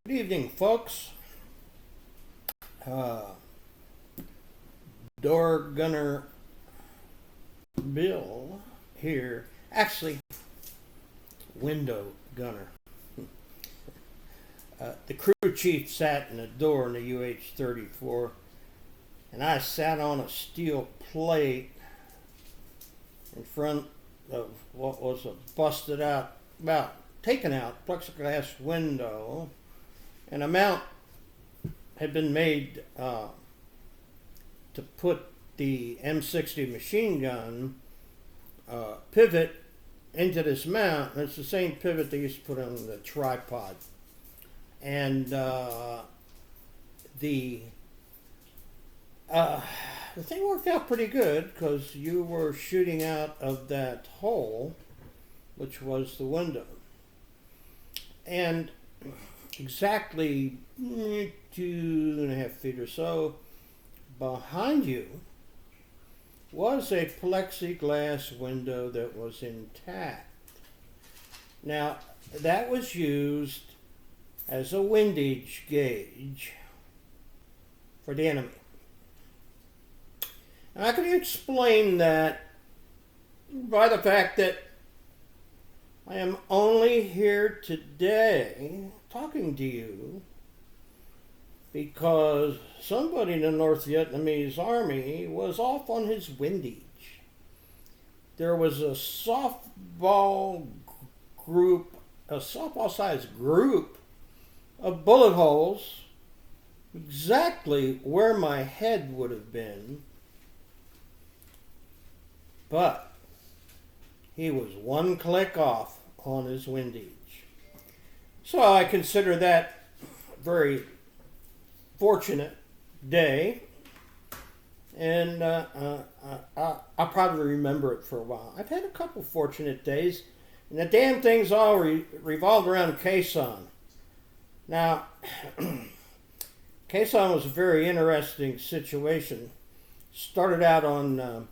Good evening, folks. Uh, Door Gunner Bill here. Actually, Window Gunner. The crew chief sat in the door in the UH-34, and I sat on a steel plate in front of what was a busted out, taken out plexiglass window, and a mount had been made to put the M60 machine gun pivot into this mount. And it's the same pivot they used to put on the tripod. And the thing worked out pretty good because you were shooting out of that hole, which was the window. And exactly 2.5 feet or so behind you was a plexiglass window that was intact. Now, that was used as a windage gauge for the enemy. And I can explain that by the fact that I am only here today talking to you because somebody in the North Vietnamese army was off on his windage. There was a softball sized group of bullet holes exactly where my head would have been, but he was one click off on his windage. So I consider that a very fortunate day, and I'll probably remember it for a while. I've had a couple fortunate days, and the damn things all revolved around KheSanh. Now, KheSanh was a very interesting situation. Started out on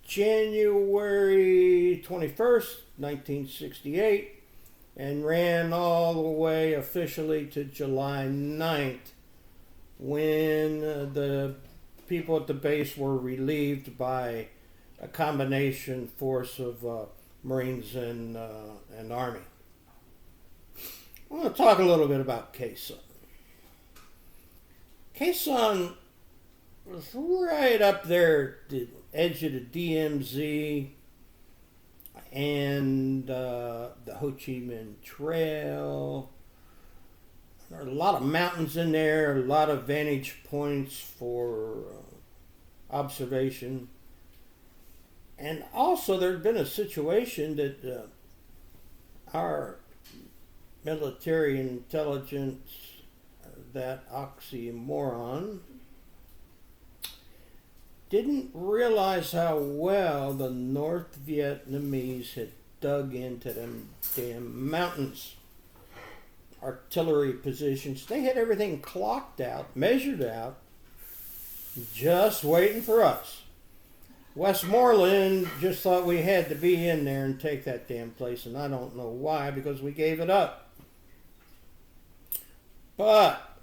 January 21st, 1968, and ran all the way officially to July 9th, when the people at the base were relieved by a combination force of Marines and Army. I want to talk a little bit about KheSanh. KheSanh was right up there at the edge of the DMZ and the Ho Chi Minh Trail. There are a lot of mountains in there, a lot of vantage points for observation. And also there's been a situation that our military intelligence, that oxymoron, didn't realize how well the North Vietnamese had dug into them damn mountains. Artillery positions. They had everything clocked out, measured out, just waiting for us. Westmoreland just thought we had to be in there and take that damn place, and I don't know why, because we gave it up. But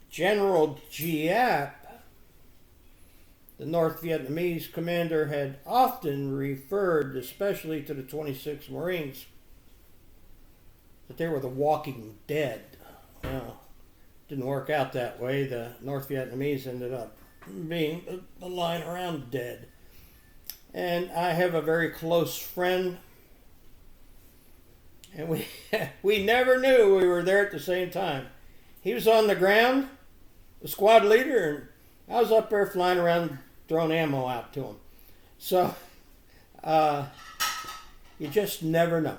General Giap, the North Vietnamese commander, had often referred, especially to the 26th Marines, that they were the walking dead. Well, didn't work out that way. The North Vietnamese ended up being the line around dead. And I have a very close friend, and we never knew we were there at the same time. He was on the ground, the squad leader, and I was up there flying around throwing ammo out to him. So you just never know.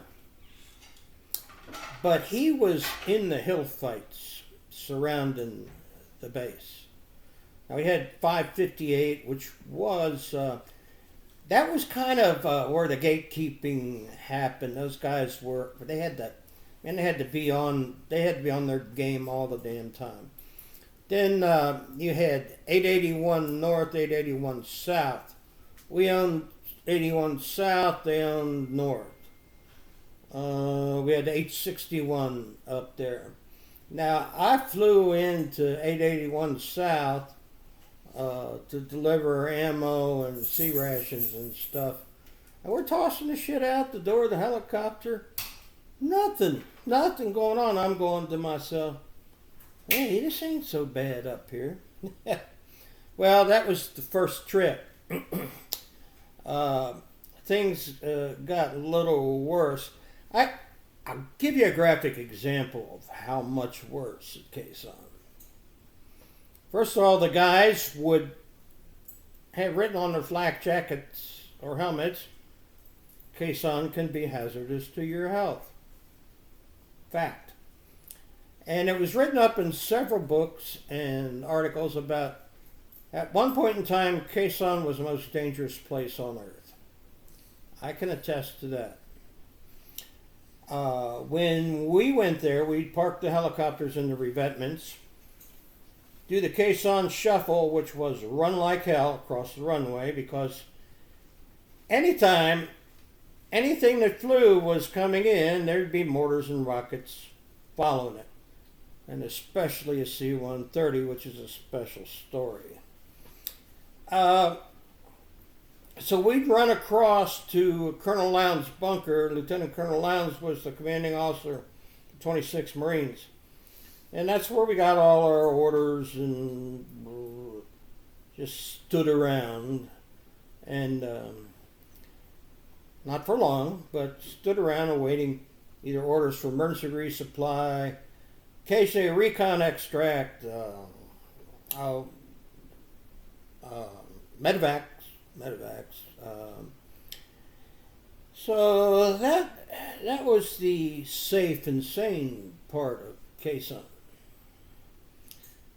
But he was in the hill fights surrounding the base. Now we had 558, which was that was kind of where the gatekeeping happened. Those guys they had to be on their game all the damn time. Then you had 881 North, 881 South. We owned 81 South, they owned North. We had H-61 up there. Now, I flew into 881 South to deliver ammo and sea rations and stuff. And we're tossing the shit out the door of the helicopter. Nothing going on. I'm going to myself, hey, this ain't so bad up here. Well, that was the first trip. Things got a little worse. I'll give you a graphic example of how much worse at KheSanh. First of all, the guys would have written on their flak jackets or helmets, KheSanh can be hazardous to your health. Fact. And it was written up in several books and articles about, at one point in time, KheSanh was the most dangerous place on earth. I can attest to that. When we went there, we'd park the helicopters in the revetments, do the KheSanh shuffle, which was run like hell across the runway, because anytime anything that flew was coming in, there'd be mortars and rockets following it. And especially a C-130, which is a special story. So we'd run across to Colonel Lowndes' bunker. Lieutenant Colonel Lowndes was the commanding officer of 26 Marines. And that's where we got all our orders and just stood around. And not for long, but stood around awaiting either orders for emergency resupply, occasionally a recon extract, medevacs. So that was the safe and sane part of KheSanh.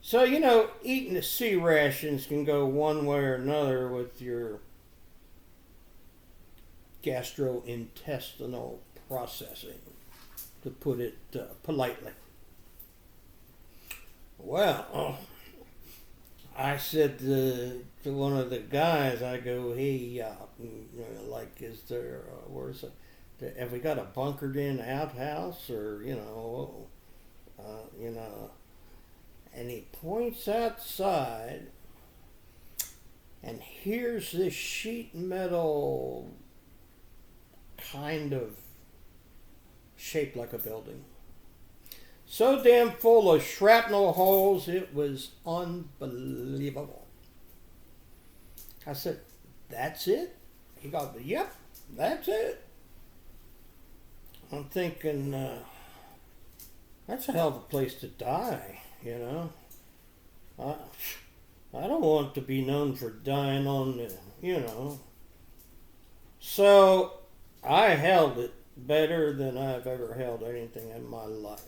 So, you know, eating the sea rations can go one way or another with your gastrointestinal processing, to put it politely. Well, I said to one of the guys, I go, hey, like, is there, where's it? Have we got a bunkered in outhouse, or, and he points outside, and here's this sheet metal kind of shaped like a building. So damn full of shrapnel holes, it was unbelievable. I said, that's it? He goes, yep, that's it. I'm thinking, that's a hell of a place to die, you know. I don't want to be known for dying on the, So I held it better than I've ever held anything in my life.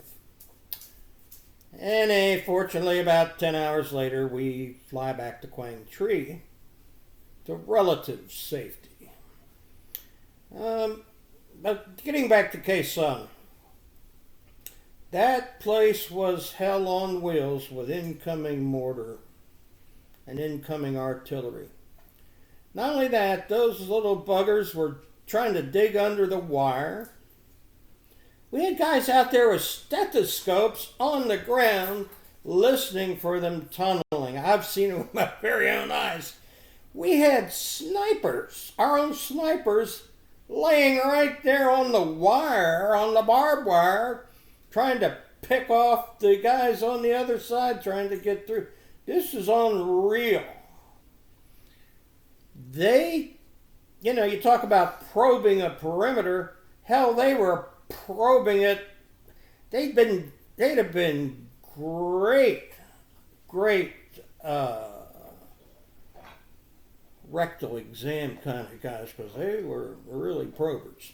And fortunately, about 10 hours later, we fly back to Quang Tri to relative safety. But getting back to KheSanh, that place was hell on wheels with incoming mortar and incoming artillery. Not only that, those little buggers were trying to dig under the wire. We had guys out there with stethoscopes on the ground listening for them tunneling. I've seen it with my very own eyes. We had snipers, our own snipers, laying right there on the wire, on the barbed wire, trying to pick off the guys on the other side trying to get through. This is unreal. You talk about probing a perimeter. Hell, they were probing it. They'd have been great rectal exam kind of guys, because they were really probers.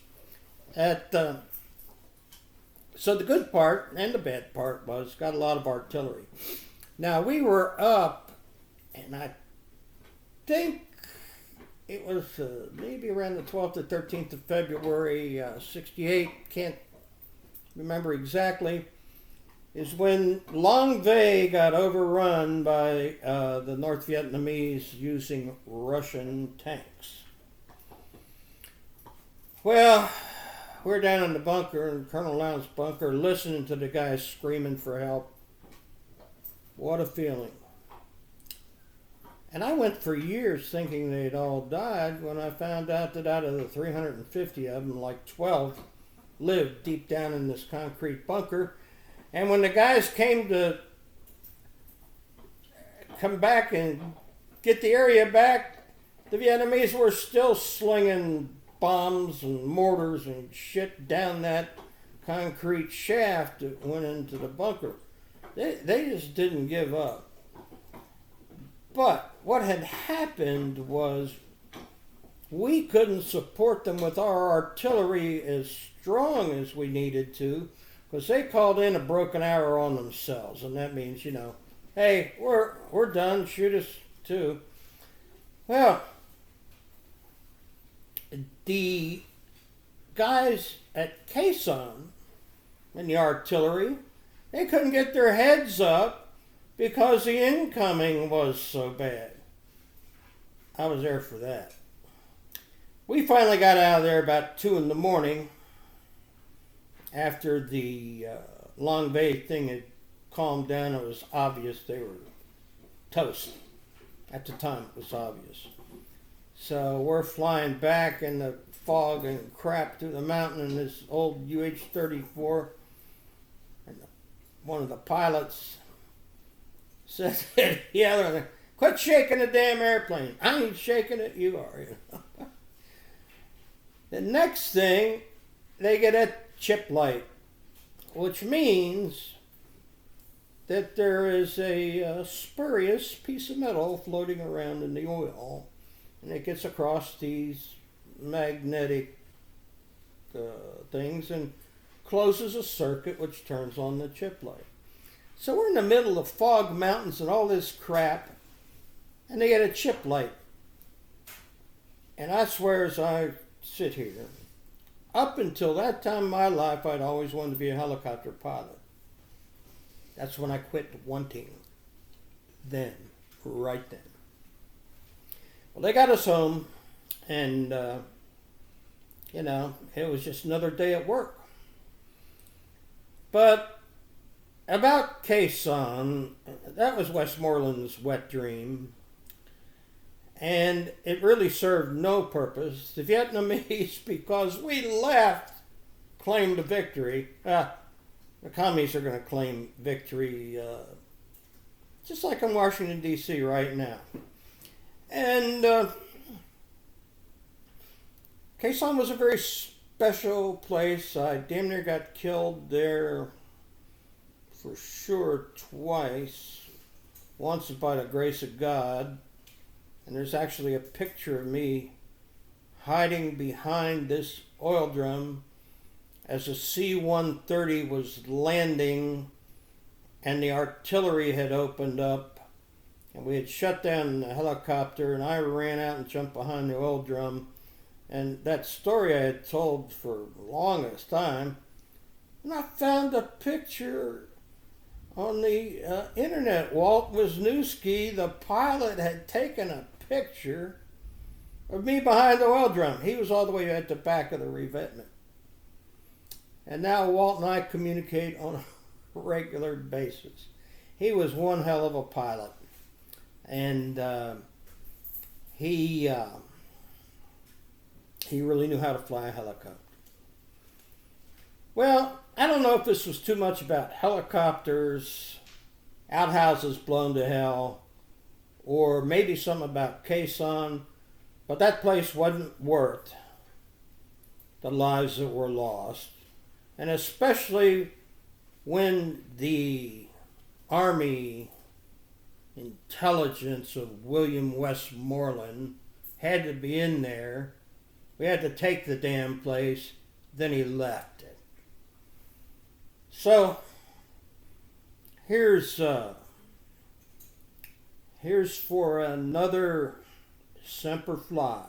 So the good part and the bad part was got a lot of artillery. Now we were up, and I think it was maybe around the 12th or 13th of February, 68, can't remember exactly, is when Long Vey got overrun by the North Vietnamese using Russian tanks. Well, we're down in the bunker, in Colonel Lowndes' bunker, listening to the guys screaming for help. What a feeling. And I went for years thinking they'd all died when I found out that out of the 350 of them, like 12 lived deep down in this concrete bunker. And when the guys came to come back and get the area back, the Vietnamese were still slinging bombs and mortars and shit down that concrete shaft that went into the bunker. They just didn't give up. But what had happened was we couldn't support them with our artillery as strong as we needed to, because they called in a broken arrow on themselves, and that means, hey, we're done, shoot us too. Well, the guys at KheSanh in the artillery, they couldn't get their heads up because the incoming was so bad. I was there for that. We finally got out of there about 2 in the morning after the Long Bay thing had calmed down. It was obvious they were toast. At the time, it was obvious. So we're flying back in the fog and crap through the mountain in this old UH-34. And one of the pilots said to the other, "Quit shaking the damn airplane." "I ain't shaking it, you are." The next thing, they get a chip light, which means that there is a spurious piece of metal floating around in the oil, and it gets across these magnetic things and closes a circuit which turns on the chip light. So we're in the middle of fog mountains and all this crap, and they get a chip light. And I swear, as I sit here, up until that time in my life, I'd always wanted to be a helicopter pilot. That's when I quit wanting. Then, right then. Well, they got us home, and, it was just another day at work. But about KheSanh, that was Westmoreland's wet dream. And it really served no purpose. The Vietnamese, because we left, claimed a victory. The commies are going to claim victory just like in Washington, D.C. right now. And KheSanh was a very special place. I damn near got killed there for sure twice. Once by the grace of God. And there's actually a picture of me hiding behind this oil drum as a C-130 was landing and the artillery had opened up and we had shut down the helicopter, and I ran out and jumped behind the oil drum. And that story I had told for the longest time, and I found a picture on the internet. Walt Wisniewski, the pilot, had taken a picture of me behind the oil drum. He was all the way at the back of the revetment. And now Walt and I communicate on a regular basis. He was one hell of a pilot. And he really knew how to fly a helicopter. Well, I don't know if this was too much about helicopters, outhouses blown to hell, or maybe something about KheSanh, but that place wasn't worth the lives that were lost. And especially when the Army intelligence of William Westmoreland had to be in there. We had to take the damn place, then he left it. So, here's for another Semper Fi.